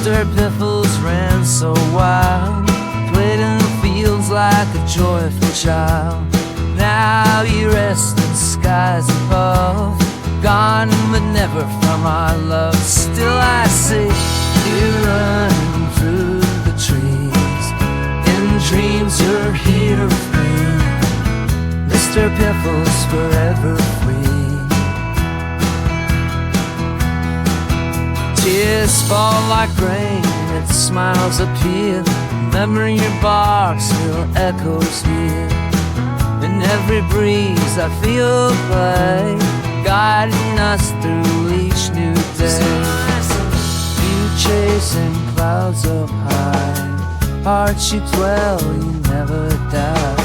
Mr. Piffles ran so wild, played in the fields like a joyful child. Now he rests in skies above, gone but never from our love. Still I see you running through the trees. In dreams you're here with me, Mr. Piffles, forever free. Tears fall like rain, its smiles appear. Remembering your bark still echoes here. In every breeze I feel play, guiding us through each new day. You chasing clouds up high, hearts you dwell, you never die.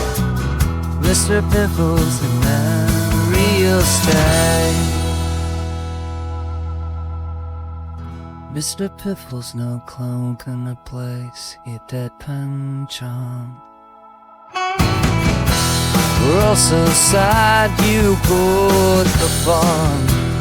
Mr. Piffles, the memory will stay. Mr. Piffles, no clone can replace your deadpan charm. We're all so sad you put the farm